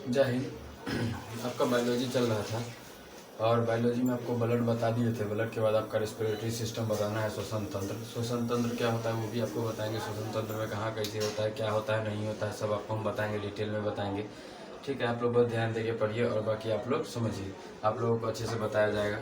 जय हिंद। आपका बायोलॉजी चल रहा था और बायोलॉजी में आपको ब्लड बता दिए थे। ब्लड के बाद आपका रेस्पिरेटरी सिस्टम बताना है, श्वसन तंत्र। श्वसन तंत्र क्या होता है वो भी आपको बताएंगे। श्वसन तंत्र में कहाँ कैसे होता है, क्या होता है, नहीं होता है, सब आपको हम बताएंगे, डिटेल में बताएंगे। ठीक है, आप लोग बहुत ध्यान देके पढ़िए और बाकी आप लोग समझिए, आप लोगों को अच्छे से बताया जाएगा।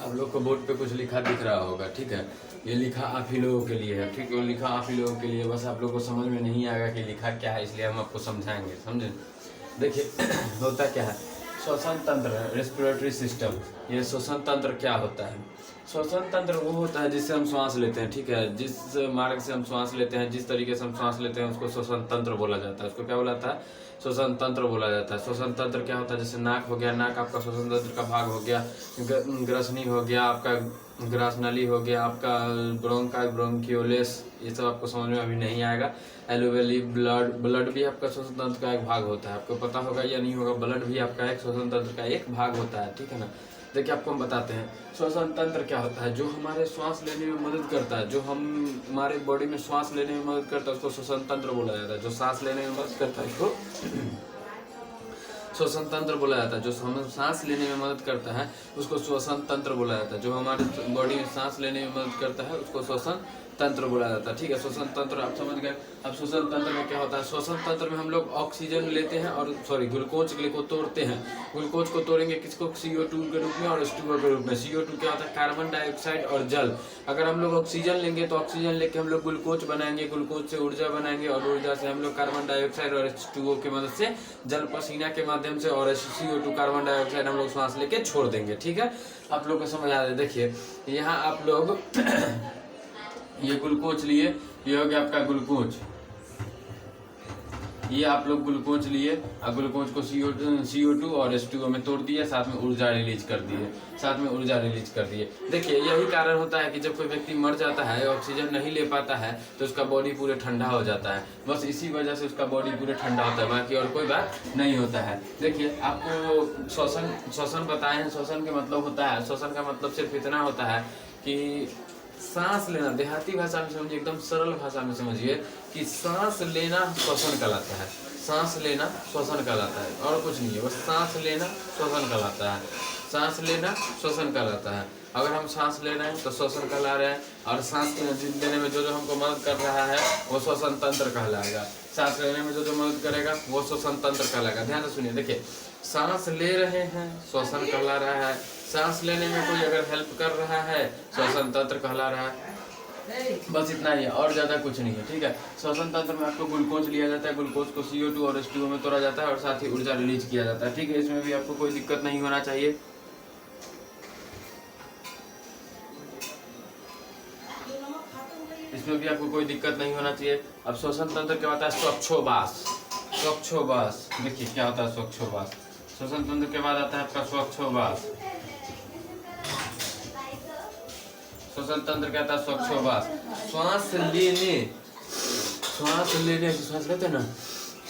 आप लोग को बोर्ड पे कुछ लिखा दिख रहा होगा, ठीक है। ये लिखा आप ही लोगों के लिए है, ठीक है। वो लिखा आप ही लोगों के लिए, बस आप लोग को समझ में नहीं आएगा कि लिखा क्या है, इसलिए हम आपको समझाएंगे, समझे। देखिए होता क्या है, श्वसन तंत्र, रेस्पिरेटरी सिस्टम। ये श्वसन तंत्र क्या होता है? श्वसन तंत्र वो होता है जिससे हम श्वास लेते हैं, ठीक है। जिस मार्ग से हम श्वास लेते हैं, जिस तरीके से हम श्वास लेते हैं, उसको श्वसन तंत्र बोला जाता है। उसको क्या बोला जाता है? श्वसन तंत्र बोला जाता है। श्वसन तंत्र क्या होता है? जैसे नाक हो गया, नाक आपका श्वसन तंत्र का भाग हो गया। ग्रसनी हो गया, आपका ग्रास नली हो गया, आपका ब्रोंका, ब्रोंकियोलेस, ये सब आपको समझ में अभी नहीं आएगा। एलोवेली, ब्लड भी आपका श्वसन तंत्र का एक भाग होता है। आपको पता होगा या नहीं होगा, ब्लड भी आपका एक श्वसन तंत्र का एक भाग होता है, ठीक है ना। देखिए आपको हम बताते हैं श्वसन तंत्र क्या होता है। जो हमारे श्वास लेने में मदद करता है, जो हमारे बॉडी में श्वास लेने में मदद करता है, उसको श्वसन तंत्र बोला जाता है। जो सांस लेने में मदद करता है उसको श्वसन तंत्र बोला जाता है। जो हमें सांस लेने में मदद करता है उसको श्वसन तंत्र बोला जाता है। जो हमारे बॉडी में सांस लेने में मदद करता है उसको श्वसन तंत्र बोला जाता है, ठीक है। श्वसन तंत्र आप समझ गए। अब श्वसन तंत्र में क्या होता है? श्वसन तंत्र में हम लोग ऑक्सीजन लेते हैं और ग्लूकोज को तोड़ते हैं। ग्लूकोज को तोड़ेंगे किसको? CO2 के रूप में और H2O के रूप में। CO2 क्या होता है? कार्बन डाइऑक्साइड और जल। अगर हम लोग ऑक्सीजन लेंगे तो ऑक्सीजन लेके हम लोग ग्लूकोज बनाएंगे, ग्लूकोज से ऊर्जा बनाएंगे और ऊर्जा से हम लोग कार्बन डाइऑक्साइड और H2O की मदद से, जल पसीना के माध्यम से और CO2 कार्बन डाइऑक्साइड हम लोग सांस लेके छोड़ देंगे, ठीक है। आप लोग को समझ आ रहा है। देखिए यहाँ आप लोग ये ग्लूकोज लिए, ये हो गया आपका ग्लूकोज। ये आप लोग ग्लूकोज लिए और ग्लूकोज को CO2 और H2O में तोड़ दिए, साथ में ऊर्जा रिलीज कर दिए, देखिए यही कारण होता है कि जब कोई व्यक्ति मर जाता है, ऑक्सीजन नहीं ले पाता है, तो उसका बॉडी पूरे ठंडा हो जाता है। बस इसी वजह से उसका बॉडी पूरे ठंडा होता है, बाकी और कोई बात नहीं होता है। देखिए आपको श्वसन बताए हैं। श्वसन का मतलब होता है, श्वसन का मतलब सिर्फ इतना होता है कि सांस लेना। देहाती भाषा में समझिए, एकदम सरल भाषा में समझिए कि सांस लेना श्वसन कहलाता है। सांस लेना श्वसन कहलाता है, और कुछ नहीं है, बस सांस लेना श्वसन कहलाता है। सांस लेना श्वसन कहलाता है। अगर हम सांस ले रहे हैं तो श्वसन कहला रहे हैं, और सांस लेने में जो हमको मदद कर रहा है वो श्वसन तंत्र कहलाएगा। सांस लेने में जो मदद करेगा वो श्वसन तंत्र कहलाएगा। ध्यान से सुनिए, देखिए सांस ले रहे हैं श्वसन कहला रहा है, सांस लेने में कोई अगर हेल्प कर रहा है श्वसन तंत्र कहला रहा है। बस इतना ही है, और ज्यादा कुछ नहीं है, ठीक है। श्वसन तंत्र में आपको ग्लूकोज लिया जाता है, ग्लूकोज को CO2 और H2O में तोड़ा जाता है और साथ ही ऊर्जा रिलीज किया जाता है, ठीक है। इसमें भी आपको कोई दिक्कत नहीं होना चाहिए। इसमें भी आपको कोई दिक्कत नहीं होना चाहिए। अब श्वसन तंत्र क्या होता है? स्वच्छोबास। स्वच्छोबास, देखिए क्या होता है स्वच्छोबास। श्वसन तंत्र के बाद आता है आपका स्वच्छोबास। श्वसन तंत्र क्या होता है? स्वच्छोबास। श्वास लेते हैं ना,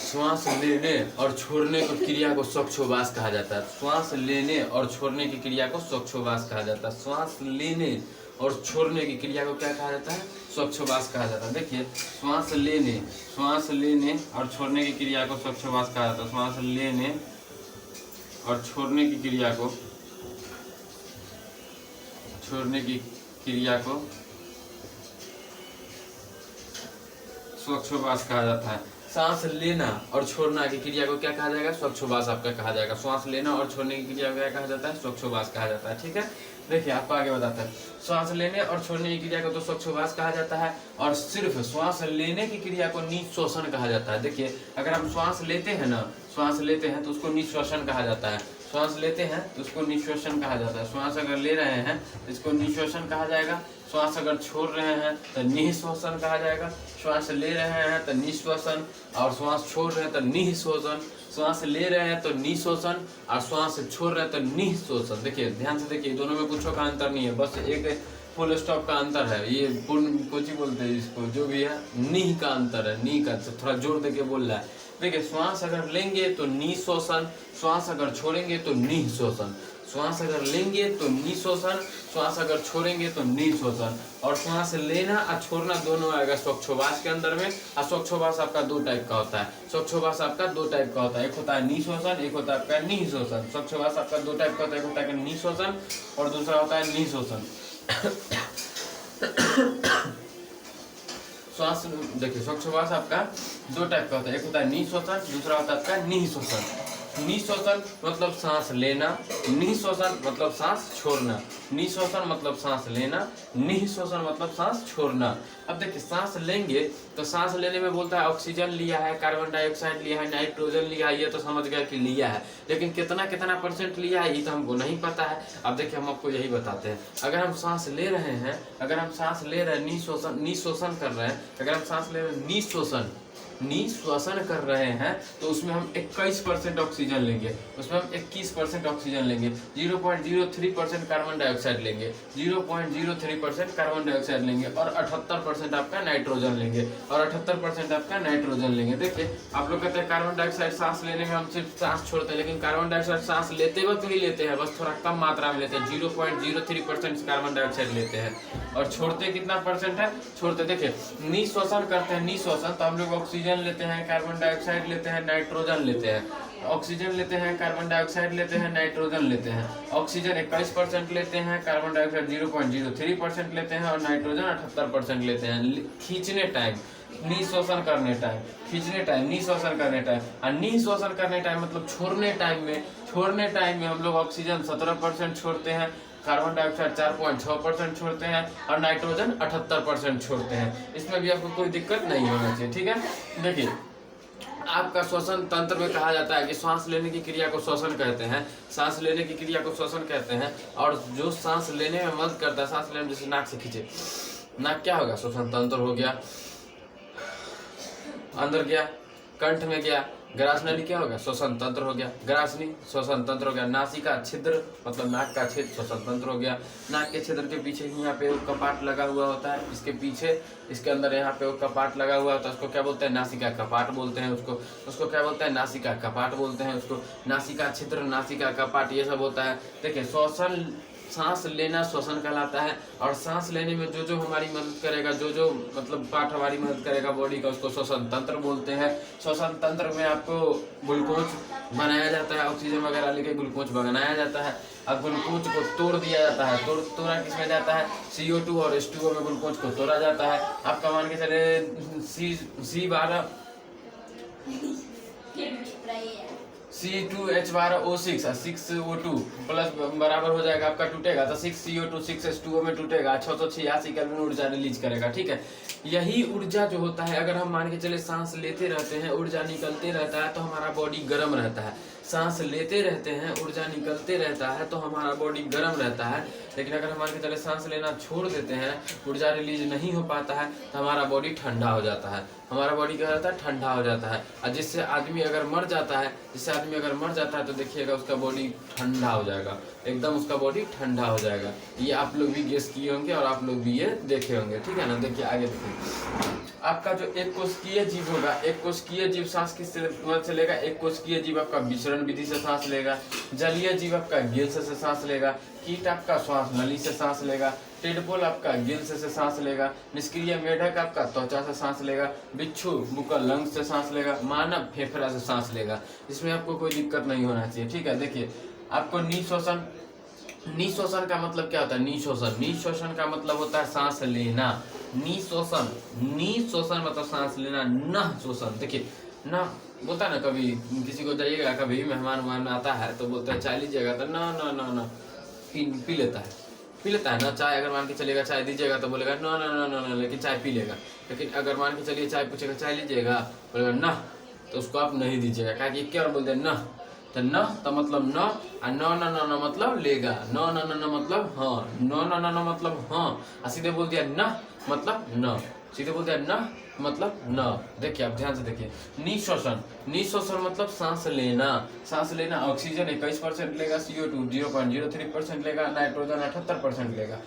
श्वास लेने और छोड़ने की क्रिया को स्वच्छोबास कहा जाता है। श्वास लेने और छोड़ने की क्रिया को स्वच्छोबास कहा जाता है। श्वास लेने और छोड़ने की क्रिया को क्या कहा जाता है? स्वच्छोबास कहा जाता है। देखिए श्वास लेने और छोड़ने की क्रिया को स्वच्छोबास कहा जाता है। श्वास लेने और छोड़ने की क्रिया को स्वच्छोबास कहा जाता है। सांस लेना और छोड़ना की क्रिया को क्या कहा जाएगा? स्वच्छोबास आपका कहा जाएगा। श्वास लेना और छोड़ने की क्रिया को क्या कहा जाता है? स्वच्छोबास कहा जाता है, ठीक है। देखिए आपको आगे बताते हैं। श्वास लेने और छोड़ने की क्रिया को तो स्वच्छोबास कहा जाता है, और सिर्फ श्वास लेने की क्रिया को निःश्वसन कहा जाता है। देखिए अगर हम श्वास लेते हैं तो उसको निःश्वसन कहा जाता है। श्वास लेते हैं तो उसको निःश्वसन कहा जाता है। श्वास अगर ले रहे हैं तो इसको निःश्वसन कहा जाएगा। श्वास अगर छोड़ रहे हैं तो निःश्वसन कहा जाएगा। श्वास ले रहे हैं तो निःश्वसन, और श्वास छोड़ रहे हैं तो निःश्वसन। श्वास ले रहे हैं तो निःश्वसन और श्वास छोड़ रहे हैं तो निःश्वसन। देखिए ध्यान से देखिए, दोनों में कुछ का अंतर नहीं है, बस एक फुल स्टॉप का अंतर है। ये पूर्ण कोची बोलते हैं इसको, जो भी है निह का अंतर है, नी का थोड़ा जोर देके बोल रहा है। देखिए श्वास अगर लेंगे तो निःश्वासन, श्वास अगर छोड़ेंगे तो निःश्वासन, श्वास अगर लेंगे तो निःश्वासन, श्वास अगर छोड़ेंगे तो निःश्वासन। और श्वास लेना और छोड़ना दोनों आएगा श्वासोच्छ्वास के अंदर में। और श्वासोच्छ्वास आपका दो टाइप का होता है, श्वासोच्छ्वास आपका दो टाइप का होता है, एक होता है निःश्वासन, एक होता है आपका निःश्वासन। श्वासोच्छ्वास आपका दो टाइप का होता है, एक होता है निःश्वासन और दूसरा होता है निःश्वासन। श्वास देखिए श्वासोच्छ्वास आपका दो टाइप का होता है, एक होता है निःश्वासन, दूसरा होता है आपका निःश्वासन। निःश्वासन मतलब सांस लेना, निःश्वासन मतलब सांस छोड़ना। निःश्वासन मतलब सांस लेना, निःश्वासन मतलब सांस छोड़ना। अब देखिए सांस लेंगे तो सांस लेने में बोलता है ऑक्सीजन लिया है, कार्बन डाइऑक्साइड लिया है, नाइट्रोजन लिया है, ये तो समझ गया कि लिया है, लेकिन कितना कितना परसेंट लिया है ये तो हमको नहीं पता है। अब देखिए हम आपको यही बताते हैं, अगर हम सांस ले रहे हैं, अगर हम सांस ले रहे हैं निःश्वासन कर रहे हैं, अगर हम सांस ले रहे हैं निःश्वासन कर रहे हैं तो उसमें हम 21% ऑक्सीजन लेंगे, उसमें हम 21% ऑक्सीजन लेंगे, 0.03% कार्बन डाइऑक्साइड लेंगे, 0.03% कार्बन डाइऑक्साइड लेंगे और 78% आपका नाइट्रोजन लेंगे, और 78% आपका नाइट्रोजन लेंगे। देखिए आप लोग कहते हैं कार्बन डाइऑक्साइड सांस लेने में हम सिर्फ सांस छोड़ते हैं, लेकिन कार्बन डाइऑक्साइड सांस लेते वक्त ही लेते हैं, बस थोड़ा कम मात्रा में लेते हैं, 0.03% कार्बन डाइऑक्साइड लेते हैं। और छोड़ते कितना परसेंट है, छोड़ते देखिए निःश्वासन करते हैं, निःश्वासन तो हम लोग ऑक्सीजन लेते हैं, कार्बन डाइऑक्साइड लेते हैं, नाइट्रोजन लेते हैं। ऑक्सीजन लेते हैं, कार्बन डाइऑक्साइड लेते हैं, नाइट्रोजन लेते हैं। ऑक्सीजन 21% लेते हैं, कार्बन डाइऑक्साइड 0.03% लेते हैं और नाइट्रोजन 78% लेते हैं। खींचने टाइम, निःश्वासन करने टाइम, खींचने टाइम, निःश्वासन करने टाइम, और निःश्वासन करने टाइम मतलब छोड़ने टाइम में हम लोग ऑक्सीजन 17% छोड़ते हैं, कार्बन डाइऑक्साइड 4.6% छोड़ते हैं और नाइट्रोजन 78% छोड़ते हैं। इसमें भी आपको कोई दिक्कत नहीं होना चाहिए, ठीक है। देखिए आपका श्वसन तंत्र में कहा जाता है कि सांस लेने की क्रिया को श्वसन कहते हैं, सांस लेने की क्रिया को श्वसन कहते हैं। और जो सांस लेने में मदद करता है, सांस लेने में जैसे नाक से खींचे, नाक क्या होगा, श्वसन तंत्र हो गया, अंदर गया, कंठ में गया, ग्रासनली क्या हो गया, श्वसन तंत्र हो गया, ग्रासनी श्वसन तंत्र हो गया, नासिका छिद्र मतलब नाक का छिद्र श्वसन तंत्र हो गया। नाक के छिद्र के पीछे यहाँ पे एक कपाट लगा हुआ होता है, इसके पीछे इसके अंदर यहाँ पे एक कपाट लगा हुआ होता है, उसको क्या बोलते हैं, नासिका कपाट बोलते हैं उसको क्या बोलते हैं, नासिका कपाट बोलते हैं उसको। नासिका छिद्र, नासिका कपाट ये सब होता है। देखिए श्वसन, सांस लेना श्वसन कहलाता है, और सांस लेने में जो जो हमारी मदद करेगा, जो जो मतलब पार्ट हमारी मदद करेगा बॉडी का, उसको श्वसन तंत्र बोलते हैं। श्वसन तंत्र में आपको ग्लूकोज बनाया जाता है, ऑक्सीजन वगैरह लेके ग्लूकोज बनाया जाता है। अब ग्लूकोज को तोड़ दिया जाता है, तोड़ा किसमें जाता है, CO2 और H2O में ग्लूकोज को तोड़ा जाता है। आपका मान के चले C2H12O6 और 6O2 प्लस बराबर हो जाएगा आपका, टूटेगा तो 6CO2 6H2O में टूटेगा, 686 केल्विन ऊर्जा रिलीज करेगा, ठीक है। यही ऊर्जा जो होता है, अगर हम मान के चले सांस लेते रहते हैं, ऊर्जा निकलते रहता है तो हमारा बॉडी गर्म रहता है। सांस लेते रहते हैं, ऊर्जा निकलते रहता है तो हमारा बॉडी गर्म रहता है। लेकिन अगर हम मान के चले सांस लेना छोड़ देते हैं, ऊर्जा रिलीज नहीं हो पाता है तो हमारा बॉडी ठंडा हो जाता है, हमारा बॉडी क्या रहता है, ठंडा हो जाता है। और जिससे आदमी अगर मर जाता है तो देखिएगा उसका बॉडी ठंडा हो जाएगा, एकदम उसका बॉडी ठंडा हो जाएगा। ये आप लोग भी गेस किए होंगे और आप लोग भी ये देखे होंगे, ठीक है ना। देखिए आगे देखिए, आपका जो एक कोशिकीय जीव होगा, एक कोशिकीय जीव सांस किस मदद से लेगा, एक कोशिकीय जीव आपका विसरण विधि से सांस लेगा, जलीय जीव आपका गिल्स से सांस लेगा, कीट आपका श्वास नली से सांस लेगा, टेडपोल आपका गिल्स से सांस लेगा, निष्क्रिय मेढक आपका त्वचा से सांस लेगा, बिच्छू बुक्कल लंग्स से सांस लेगा, मानव फेफड़ा से सांस लेगा। इसमें आपको कोई दिक्कत नहीं होना चाहिए, ठीक है। देखिए आपको निःश्वासन, निःश्वासन का मतलब क्या होता है, निःश्वासन का मतलब होता है सांस लेना। निःश्वासन मतलब सांस लेना, न श्वसन। देखिए ना बोलता है ना, कभी किसी को जाइएगा, कभी मेहमान आता है तो बोलता है चाय लीजिएगा, तो ना पी लेता है ना चाय। अगर मान के चलिएगा चाय दीजिएगा तो बोलेगा ना, लेकिन चाय पी लेगा। लेकिन अगर मान के चलिए चाय पूछेगा चाय लीजिएगा, बोलेगा ना, तो उसको आप नहीं दीजिएगा। क्या कि क्या बोलते हैं, न तो न तो मतलब न, और न मतलब लेगा, न मतलब हाँ, न मतलब हाँ, सीधे बोल दिया न मतलब न, सीधे बोल दिया न मतलब न। देखिए आप ध्यान से देखिए, निःश्वासन मतलब सांस लेना। ऑक्सीजन 21% लेगा, CO2 0.03% लेगा, नाइट्रोजन 78% लेगा।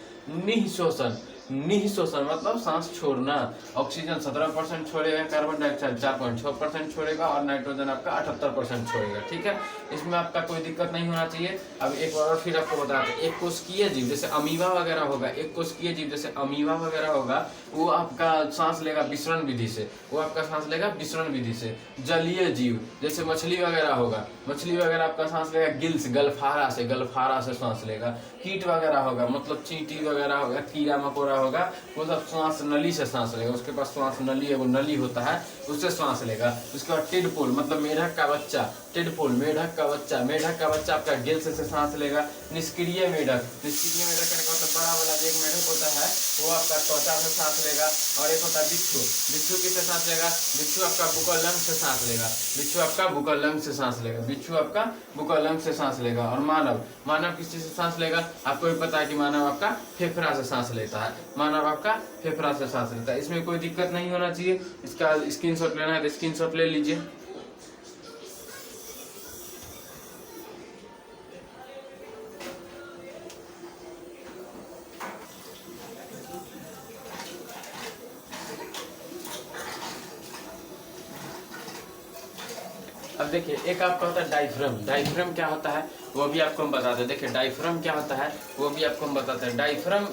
निःश्वसन मतलब सांस छोड़ना। ऑक्सीजन 17% छोड़ेगा, कार्बन डाइऑक्साइड 4.6% छोड़ेगा और नाइट्रोजन आपका 78% छोड़ेगा। ठीक है, इसमें आपका कोई दिक्कत नहीं होना चाहिए। अब एक बार और फिर आपको बताते हैं, एक कोशिकीय जीव जैसे अमीबा वगैरह होगा, एक कोशिकीय जीव जैसे अमीबा वगैरह होगा, वो आपका सांस लेगा विसरण विधि से, वो आपका सांस लेगा विसरण विधि से। जलीय जीव जैसे मछली वगैरह होगा, मछली वगैरह आपका सांस लेगा गिल्स, गलफारा से सांस लेगा। कीट वगैरह होगा मतलब चींटी वगैरह होगा, कीड़ा मकोड़ा होगा, वो सब सांस नली से सांस लेगा, उसके पास सांस नली है, वो नली होता है, उससे सांस लेगा। उसके बाद टेडपोल मतलब मेढक का बच्चा, टेडपोल मेढक का बच्चा, मेढक का बच्चा आपका गिल्स से सांस लेगा। निष्क्रिय मेढक, निष्क्रिय मेढक का मतलब बड़ा वाला जो एक मेढक होता है वो आपका त्वचा से सांस लेगा। और एक होता है बिच्छू, बिच्छू किससे सांस लेगा, बिच्छू आपका बुक्कल लंग से सांस लेगा, बिच्छू आपका बुक्कल लंग से सांस लेगा, बिच्छू आपका बुक्कल लंग से सांस लेगा। और मानव, मानव किस चीज से सांस लेगा, आपको भी पता है कि मानव आपका फेफड़ा से सांस लेता है, मानव आपका फेफड़ा से सांस लेता है। इसमें कोई दिक्कत नहीं होना चाहिए। इसका स्क्रीनशॉट लेना है तो स्क्रीनशॉट ले लीजिए। अब देखिए, एक आपका होता है डायफ्राम। डायफ्राम क्या होता है वो भी आपको हम बताते हैं। देखिए डायफ्राम क्या होता है वो भी आपको हम बताते हैं। डायफ्राम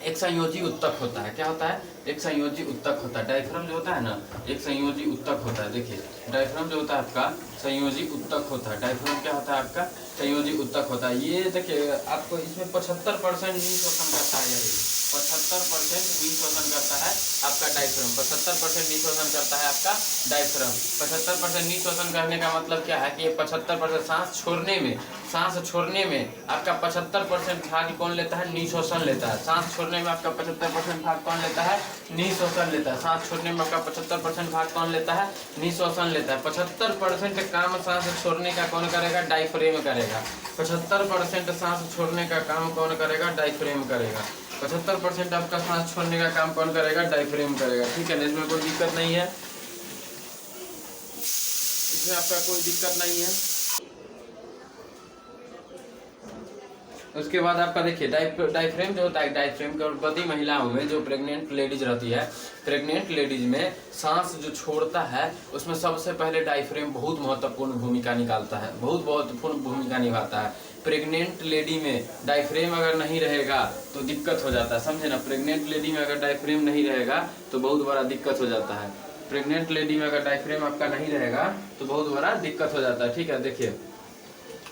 एक संयोजी उत्तक होता है। क्या होता है, एक संयोजी उत्तक होता है। डायफ्राम जो होता है ना, एक संयोजी उत्तक होता है। देखिए डायफ्राम जो होता है आपका संयोजी उत्तक होता है। डायफ्राम क्या होता है आपका संयोजी उत्तक होता है। ये देखिए आपको इसमें 75% निःश्वासन करता है, यही 75% निःश्वासन करता है आपका डायफ्राम। 75% निःश्वासन करता है आपका डायफ्राम। 75% निःश्वासन करने का मतलब क्या है कि ये 75% सांस छोड़ने में आपका 75% भाग कौन लेता है, निःश्वासन लेता है। सांस छोड़ने में आपका 75% भाग कौन लेता है, निःश्वासन लेता है। सांस छोड़ने में आपका 75% भाग कौन लेता है, निःश्वासन लेता है। 75% काम सांस छोड़ने का कौन करेगा, डायफ्राम करेगा। 75% सांस छोड़ने का काम कौन करेगा, डायफ्राम करेगा। 75% आपका सांस छोड़ने का काम कौन करेगा, डायफ्राम करेगा। ठीक है ना, इसमें कोई दिक्कत नहीं है, इसमें आपका कोई दिक्कत नहीं है। उसके बाद आपका देखिए डायफ्राम जो होता है, डायफ्राम गर्भवती महिलाओं में जो प्रेग्नेंट लेडीज रहती है, प्रेग्नेंट लेडीज में सांस जो छोड़ता है उसमें सबसे पहले डायफ्राम बहुत महत्वपूर्ण भूमिका निकालता है, बहुत महत्वपूर्ण भूमिका निभाता है। प्रेग्नेंट लेडी में डायफ्राम अगर नहीं रहेगा तो दिक्कत हो जाता है, समझे ना। प्रेग्नेंट लेडी में अगर डायफ्राम नहीं रहेगा तो बहुत बड़ा दिक्कत हो जाता है। प्रेग्नेंट लेडी में अगर डायफ्राम आपका नहीं रहेगा तो बहुत बड़ा दिक्कत हो जाता है। ठीक है, देखिए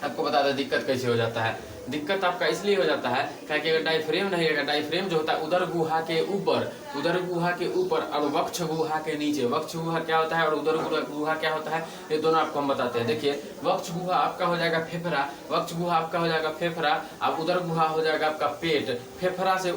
आपको बता दें दिक्कत कैसे हो जाता है। दिक्कत आपका इसलिए हो जाता है क्योंकि अगर डायफ्राम नहीं रहेगा, डायफ्राम जो होता है उदर गुहा के ऊपर, उदर गुहा के ऊपर और वक्ष गुहा के नीचे। वक्ष गुहा क्या होता है और उदर गुहा क्या होता है, ये दोनों आपको हम बताते हैं। देखिए वक्ष गुहा आपका हो जाएगा फेफड़ा, वक्ष गुहा आपका हो जाएगा फेफड़ा, अब उदर गुहा हो जाएगा आपका पेट। फेफड़ा से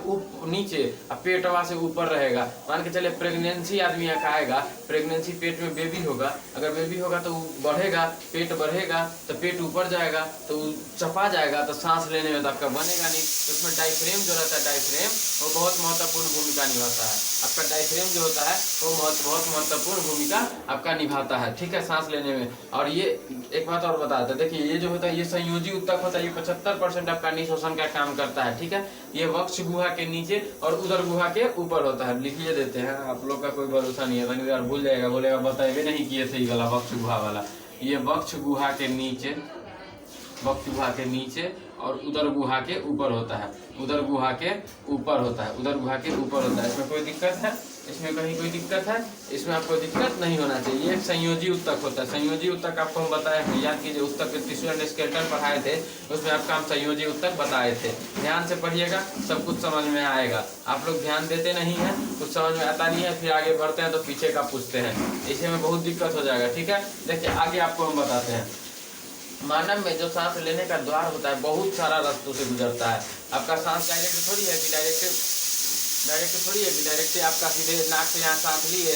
नीचे और पेटवा से ऊपर रहेगा। मान के चले प्रेगनेंसी आदमी का आएगा, प्रेगनेंसी पेट में बेबी होगा, अगर बेबी होगा तो बढ़ेगा, पेट बढ़ेगा तो पेट ऊपर जाएगा तो चपा जाएगा तो सांस लेने में तो आपका बनेगा नहीं। तो उसमें डायफ्राम जो रहता है, डायफ्राम वो बहुत महत्वपूर्ण भूमिका निभाता है। आपका डायफ्राम जो होता है वो बहुत महत्वपूर्ण भूमिका आपका निभाता है। ठीक है, सांस लेने में। और ये एक बात और बताते हैं, देखिए ये जो होता है ये संयोजी उत्तक होता है, ये 75% आपका निःश्वासन का काम करता है। ठीक है, ये वक्ष गुहा के नीचे और उदर गुहा के ऊपर होता है। लिखिए देते हैं, आप लोग का कोई भरोसा नहीं है, यार भूल जाएगा, बोलेगा बताए नहीं किए सही वाला वक्ष गुहा वाला। ये वक्ष गुहा के नीचे, वक्ष गुहा के नीचे और उदर गुहा के ऊपर होता है, उदर गुहा के ऊपर होता है, उदर गुहा के ऊपर होता है। इसमें कोई दिक्कत है, इसमें कहीं कोई दिक्कत है, इसमें आपको दिक्कत नहीं होना चाहिए। ये एक संयोजी उत्तक होता है। संयोजी उत्तक आपको हम बताए थे, याद कीजिए उत्तक के टिश्यू एंड स्केलेटन पढ़ाए थे, उसमें आपका हम संयोजी उत्तक बताए थे। ध्यान से पढ़िएगा, सब कुछ समझ में आएगा। आप लोग ध्यान देते नहीं है, कुछ समझ में आता नहीं है, फिर आगे बढ़ते हैं तो पीछे का पूछते हैं, इसी में बहुत दिक्कत हो जाएगा। ठीक है, देखिए आगे आपको हम बताते हैं। मानव में जो सांस लेने का द्वार होता है बहुत सारा रास्तों से गुजरता है। आपका सांस डायरेक्ट थोड़ी है कि डायरेक्ट आपका सीधे नाक से यहाँ सांस लिए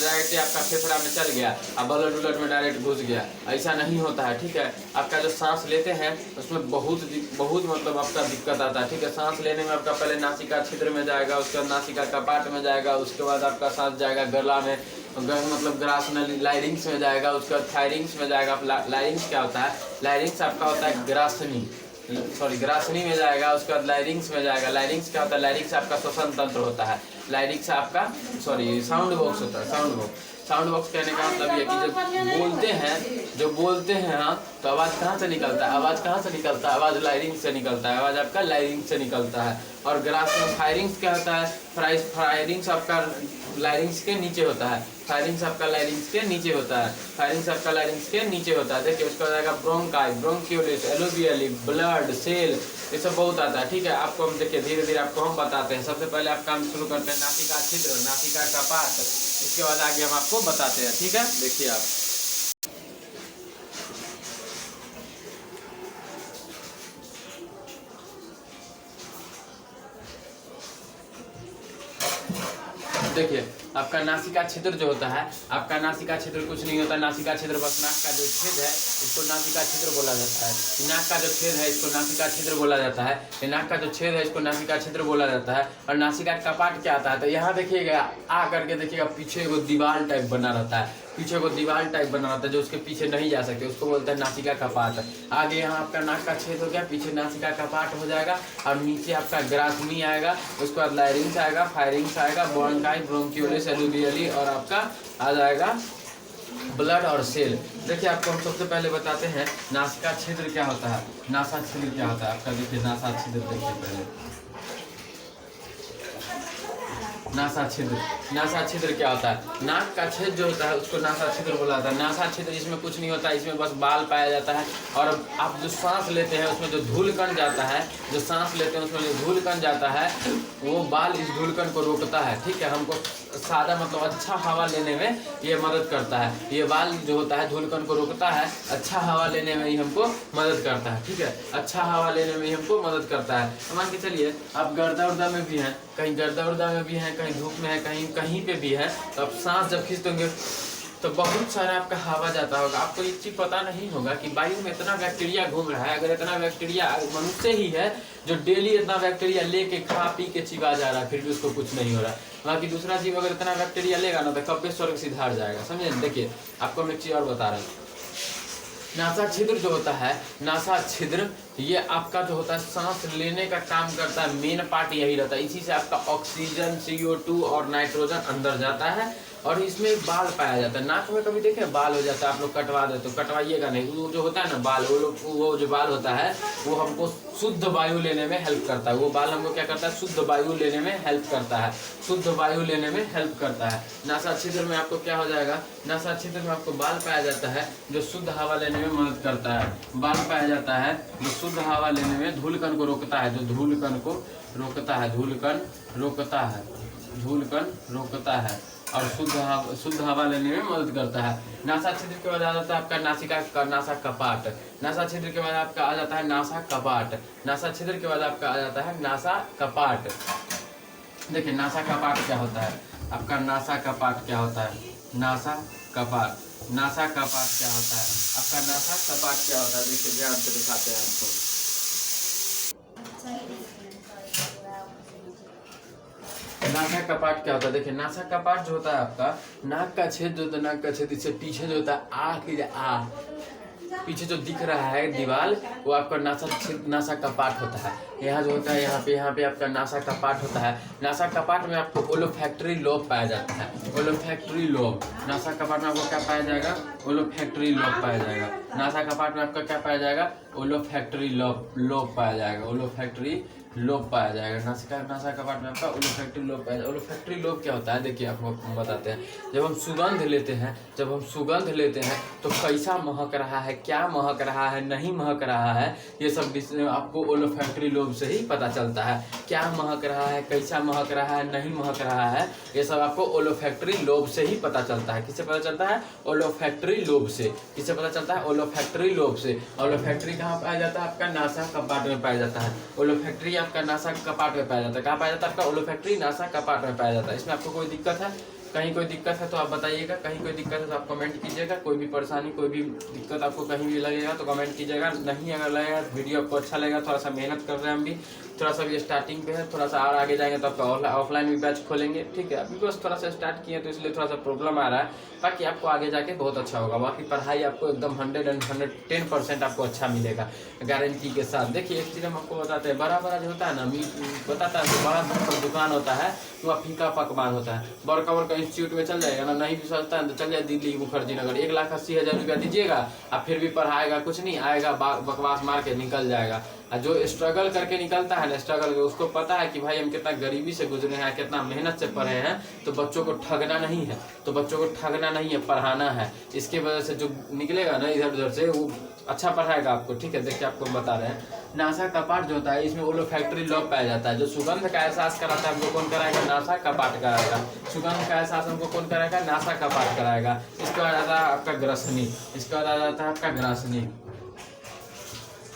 डायरेक्ट आपका फेफड़ा में चल गया, अब ब्लड उलट में डायरेक्ट घुस गया, ऐसा नहीं होता है। ठीक है, आपका जो सांस लेते हैं उसमें बहुत मतलब आपका दिक्कत आता है। ठीक है, सांस लेने में आपका पहले नासिका छिद्र में जाएगा, उसके बाद नासिका कपाट में जाएगा, उसके बाद आपका सांस जाएगा गला में, मतलब ग्रासनली लाइरिंग्स में जाएगा, उसके बाद थायरिंग्स में जाएगा। लाइरिंग्स क्या होता है, लाइरिंग्स आपका होता है ग्रासनी, सॉरी ग्रासनी में जाएगा, उसके बाद लाइरिंग्स में जाएगा। लाइरिंग्स क्या होता है? लाइरिंग्स आपका श्वसन तंत्र होता है। लाइरिंग्स आपका साउंड बॉक्स होता है। साउंड बॉक्स कहने का मतलब ये कि जब बोलते हैं हाँ, तो आवाज़ कहाँ से निकलता है? आवाज़ लाइरिंग्स से निकलता है। आवाज़ आपका लाइरिंग्स से निकलता है। और ग्रास में फायरिंग्स क्या होता है? फायरिंग्स आपका लाइरिंग्स के नीचे होता है। फायरिंग्स आपका लाइरिंग्स के नीचे होता है। देखिए उसका हो जाएगा ब्रोंकाई, ब्रोंक्यूलिस, एलोवियली, ब्लड, सेल, ये सब बहुत आता है। ठीक है, आपको हम देखिए धीरे धीरे आपको हम बताते हैं। सबसे पहले आप काम शुरू करते हैं नासिका छिद्र, नासिका कपाट, इसके बाद आगे हम आपको बताते हैं। ठीक है, देखिए आप देखिए आपका नासिका छिद्र जो होता है, आपका नासिका छिद्र कुछ नहीं होता। नासिका छिद्र बस नाक का जो छेद है इसको नासिका छिद्र बोला जाता है। नाक का जो छेद है इसको नासिका छिद्र बोला जाता है। नाक का जो छेद है इसको नासिका छिद्र बोला जाता है। और नासिका कपाट क्या आता है? तो यहाँ देखिएगा, आ करके देखिएगा पीछे वो दीवार टाइप बना रहता है। जो उसके पीछे नहीं जा सकते, उसको बोलते हैं नासिका कपाट। आगे यहाँ आपका नाक का छेद हो गया, पीछे नासिका कपाट हो जाएगा। और नीचे आपका ग्रासनी आएगा, उसके बाद लाइरिंग्स आएगा, फायरिंग्स आएगा, ब्रोंकाई, ब्रोंक्यूलिस, एलोवियली, और आपका आ जाएगा ब्लड और सेल। देखिए आपको हम सबसे पहले बताते हैं नासिका छिद्र क्या होता है। नासा छिद्र क्या होता है आपका? देखिए नासा छिद्र देखिए पहले। नासा छिद्र क्या होता है? नाक का छेद जो होता है उसको नासा छिद्र बोला जाता है। नासा छिद्र इसमें कुछ नहीं होता है, इसमें बस बाल पाया जाता है। और आप जो सांस लेते हैं उसमें जो धूलकण जाता है, वो बाल इस धूलकण को रोकता है। ठीक है, हमको सादा मतलब अच्छा हवा लेने में ये मदद करता है। ये बाल जो होता है धूलकण को रोकता है, अच्छा हवा लेने में ही हमको मदद करता है। ठीक है, अच्छा हवा लेने में ही हमको मदद करता है। मान के चलिए आप गर्दा उर्दा में भी हैं, कहीं कहीं धूप में है, कहीं पे भी है, तो आप सांस जब खींचेंगे तो बहुत सारा आपका हवा जाता होगा। आपको एक चीज पता नहीं होगा कि वायु में इतना बैक्टीरिया घूम रहा है। अगर इतना बैक्टीरिया मनुष्य ही है जो डेली इतना बैक्टीरिया लेके खा पी के चिपा जा रहा है, फिर भी उसको कुछ नहीं हो रहा है। बाकी दूसरा जीव अगर इतना बैक्टीरिया लेगा ना तो कब्बे स्वर्ग सिधार जाएगा। समझे? देखिए आपको हम एक चीज और बता रहे हैं। नासा छिद्र जो होता है, नासा छिद्र ये आपका जो होता है सांस लेने का काम करता है। मेन पार्ट यही रहता है। इसी से आपका ऑक्सीजन, CO2 और नाइट्रोजन अंदर जाता है। और इसमें बाल पाया जाता है। नाक में कभी देखे बाल हो जाता है, आप लोग कटवा देते हो, कटवाइएगा नहीं। वो जो होता है ना बाल, वो जो बाल होता है वो हमको शुद्ध वायु लेने में हेल्प करता है। वो बाल हमको क्या करता है? शुद्ध वायु लेने में हेल्प करता है। नासा छिद्र में आपको क्या हो जाएगा? नासा छिद्र में आपको बाल पाया जाता है जो शुद्ध हवा लेने में मदद करता है। बाल पाया जाता है जो शुद्ध हवा लेने में धूलकण को रोकता है, और शुद्ध हवा लेने में मदद करता है। नासा छिद्र के बाद आ जाता है आपका नासा कपाट। नासा छिद्र के बाद आपका आ जाता है नासा कपाट। देखिए नासा कपाट क्या होता है आपका? नासा कपाट क्या होता है आपका? नासा कपाट क्या होता है? देखिए ध्यान से दिखाते हैं आपको। नासा कपाट क्या होता है? देखिए नासा कपाट जो होता है आपका नाक का छेद जो होता है, नाक का छेद इससे पीछे जो होता है पीछे जो दिख रहा है दीवार, वो आपका नासा कपाट होता है। यहाँ जो होता है यहाँ पे आपका नासा कपाट होता है। नासा कपाट में आपको ओलोफैक्टरी लोब पाया जाता है। नासा कपाट में आपको क्या पाया जाएगा? ओलोफैक्टरी लोब पाया जाएगा। नासा कपाट में आपका क्या पाया जाएगा? ओलोफैक्टरी लोब पाया जाएगा। नासा कपाट में आपका ओलोफैक्टरी लोब पाया जाएगा। ओलोफैक्टरी लोब क्या होता है? देखिए आपको बताते हैं। जब हम सुगंध लेते हैं तो कैसा महक रहा है, क्या महक रहा है, नहीं महक रहा है, ये सब आपको ओलोफैक्टरी लोब से ही पता चलता है। क्या महक रहा है, कैसा महक रहा है, नहीं महक रहा है, ये सब आपको ओलोफैक्टरी लोब से ही पता चलता है। किससे पता चलता है? ओलोफैक्टरी लोब से। किससे पता चलता है? ओलोफैक्टरी लोब से। ओलोफैक्टरी कहाँ पाया जाता है? आपका नासा कपाट में पाया जाता है। ओलोफैक्टरी आपका नासा कपाट में पाया जाता है। कहाँ पाया जाता है? आपका ओलोफैक्टरी नासा कपाट में पाया जाता है। इसमें आपको कोई दिक्कत है? कहीं कोई दिक्कत है तो आप बताइएगा, कहीं कोई दिक्कत है तो आप कमेंट कीजिएगा। कोई भी परेशानी, कोई भी दिक्कत आपको कहीं भी लगेगा तो कमेंट कीजिएगा। नहीं अगर लगेगा वीडियो आपको अच्छा लगेगा, थोड़ा सा मेहनत कर रहे हैं हम भी, थोड़ा सा भी स्टार्टिंग पे है, थोड़ा सा और आगे जाएंगे तो आपका ऑफलाइन भी बैच खोलेंगे, ठीक है। अभी बस थोड़ा सा स्टार्ट किए तो इसलिए थोड़ा सा प्रॉब्लम आ रहा है, बाकी आपको आगे जाके बहुत अच्छा होगा। बाकी पढ़ाई आपको एकदम 110% आपको अच्छा मिलेगा गारंटी के साथ। देखिए एक चीज़ हम आपको बताते हैं, बड़ा बड़ा जो होता है ना, बताता है जो बड़ा दुकान होता है वह फीका पकवान होता है। बड़का बड़का इंस्टीट्यूट में चल जाएगा ना, नहीं भी सोचता है तो चल जाए दिल्ली मुखर्जी नगर, 1,80,000 रुपया दीजिएगा आप, फिर भी पढ़ाएगा कुछ नहीं आएगा, बकवास मार के निकल जाएगा। और जो स्ट्रगल करके निकलता है ना, स्ट्रगल उसको पता है कि भाई हम कितना गरीबी से गुजरे हैं, कितना मेहनत से पढ़े हैं, तो बच्चों को ठगना नहीं है, तो बच्चों को ठगना नहीं है, पढ़ाना है। इसके वजह से जो निकलेगा ना इधर उधर से वो अच्छा पढ़ाएगा आपको, ठीक है। देखिए आपको बता रहे हैं, नासा कपाट जो होता है इसमें ओलोफैक्टरी लॉक पाया जाता है। जो सुगंध का एहसास कराता है हमको कौन कराएगा? नासा कपाट कराएगा। सुगंध का एहसास हमको कौन कराएगा? नासा कपाट कराएगा। इसके बाद आता है आपका ग्रसनी, इसके बाद आ जाता है आपका ग्रसनी,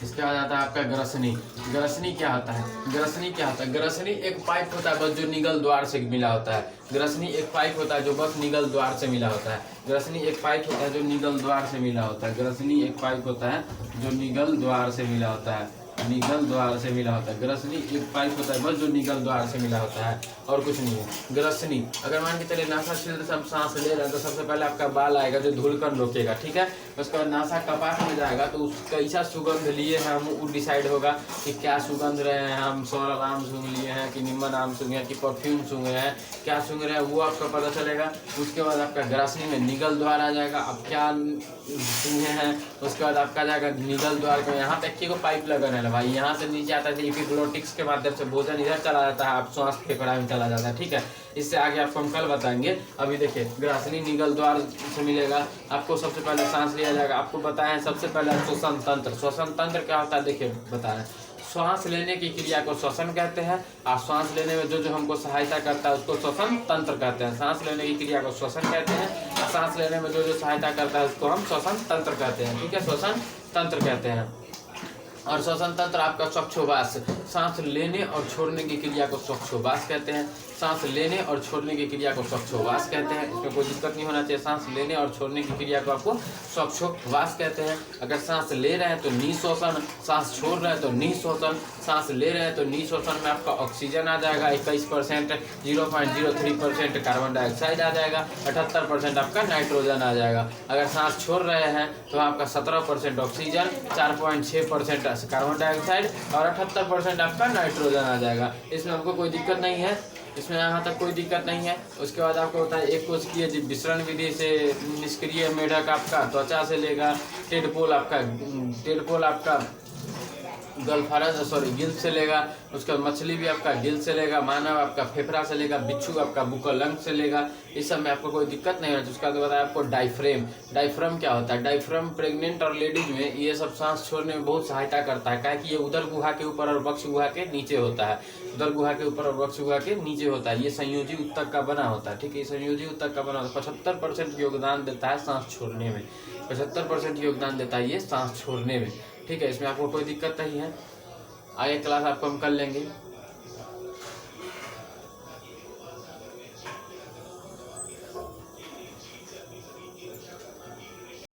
इसके बाद आता है आपका ग्रसनी। ग्रसनी क्या होता है? ग्रसनी क्या होता है? ग्रसनी एक पाइप होता है बस जो निगल द्वार से मिला होता है। ग्रसनी एक पाइप होता है जो बस निगल द्वार से मिला होता है। ग्रसनी एक पाइप होता है जो निगल द्वार से मिला होता है। ग्रसनी एक पाइप होता है जो निगल द्वार से मिला होता है, निगल द्वार से मिला होता है। ग्रसनी एक पाइप होता है बस जो निगल द्वार से मिला होता है, और कुछ नहीं है। ग्रसनी अगर मान के चलिए नासा छिद्र से हम सांस ले रहे हैं तो सबसे पहले आपका बाल आएगा जो धूलकण रोकेगा, ठीक है। उसके बाद नासा कपाट में जाएगा तो कैसा सुगंध लिए हैं हम वो डिसाइड होगा कि क्या सुगंध रहे हैं, हम सौरभ आम सूंघ लिए हैं कि निम्न आम सूंघे हैं कि परफ्यूम सूंघे हैं, क्या सूंघ रहे हैं वो आपका पता चलेगा। उसके बाद आपका ग्रसनी में निगल द्वार आ जाएगा, आप क्या सूंघे हैं। उसके बाद आपका जाएगा निगल द्वार को, यहाँ तक की पाइप लगन है भाई, यहाँ से नीचे आता है एपिग्लोटिक्स के माध्यम से भोजन इधर चला जाता है, आप श्वास फेफड़ा में चला जाता है, ठीक है। इससे आगे आपको हम कल बताएंगे। अभी देखिए ग्रासनी निगल द्वार से मिलेगा आपको, सबसे पहले सांस लिया जाएगा। आपको बताएं सबसे पहले श्वसन तंत्र। श्वसन तंत्र क्या होता है देखिए बता रहे हैं। श्वास लेने की क्रिया को श्वसन कहते हैं, और श्वास लेने में जो जो हमको सहायता करता है उसको श्वसन तंत्र कहते हैं। सांस लेने की क्रिया को श्वसन कहते हैं, और सांस लेने में जो जो सहायता करता है उसको हम श्वसन तंत्र कहते हैं, ठीक है, श्वसन तंत्र कहते हैं। और श्वसन तंत्र आपका स्वच्छोवास, सांस लेने और छोड़ने की क्रिया को स्वच्छोवास कहते हैं। सांस लेने और छोड़ने की क्रिया को स्वच्छोवास कहते हैं, इसमें कोई दिक्कत नहीं होना चाहिए। सांस लेने और छोड़ने की क्रिया को आपको स्वच्छोवास कहते हैं। अगर सांस ले रहे हैं तो निःश्वसन, सांस छोड़ रहे हैं तो निःश्वसन। सांस ले रहे हैं तो निःश्वसन में आपका ऑक्सीजन आ जाएगा 21%, 0.03% कार्बन डाइऑक्साइड आ जाएगा, 78% आपका नाइट्रोजन आ जाएगा। अगर सांस छोड़ रहे हैं तो आपका 17% ऑक्सीजन, 4.6% कार्बन डाइऑक्साइड और 78% आपका नाइट्रोजन आ जाएगा। इसमें हमको कोई दिक्कत नहीं है, इसमें यहाँ तक कोई दिक्कत नहीं है। उसके बाद आपको होता है एक कोशिकीय जीव विसरण विधि से निष्क्रिय मेढक आपका त्वचा से लेगा, टेडपोल आपका गिल से लेगा। उसके बाद मछली भी आपका गिल से लेगा, मानव आपका फेफड़ा से लेगा, बिच्छू आपका बुक्कल लंग से लेगा। इस सब में आपको कोई दिक्कत नहीं है। उसका तो बताया आपको डायफ्रेम। डायफ्रेम क्या होता है? डायफ्रेम प्रेग्नेंट और लेडीज में ये सब सांस छोड़ने में बहुत सहायता करता है, क्या कि ये उदर गुहा के ऊपर और वक्ष गुहा के नीचे होता है। उदर गुहा के ऊपर और वक्ष गुहा के नीचे होता है। ये संयोजी उत्तक का बना होता है, ठीक है, ये संयोजी उत्तक का बना होता है। 75% योगदान देता है सांस छोड़ने में, 75% योगदान देता है ये सांस छोड़ने में, ठीक है। इसमें आपको कोई दिक्कत नहीं है। आगे क्लास आपको हम कर लेंगे।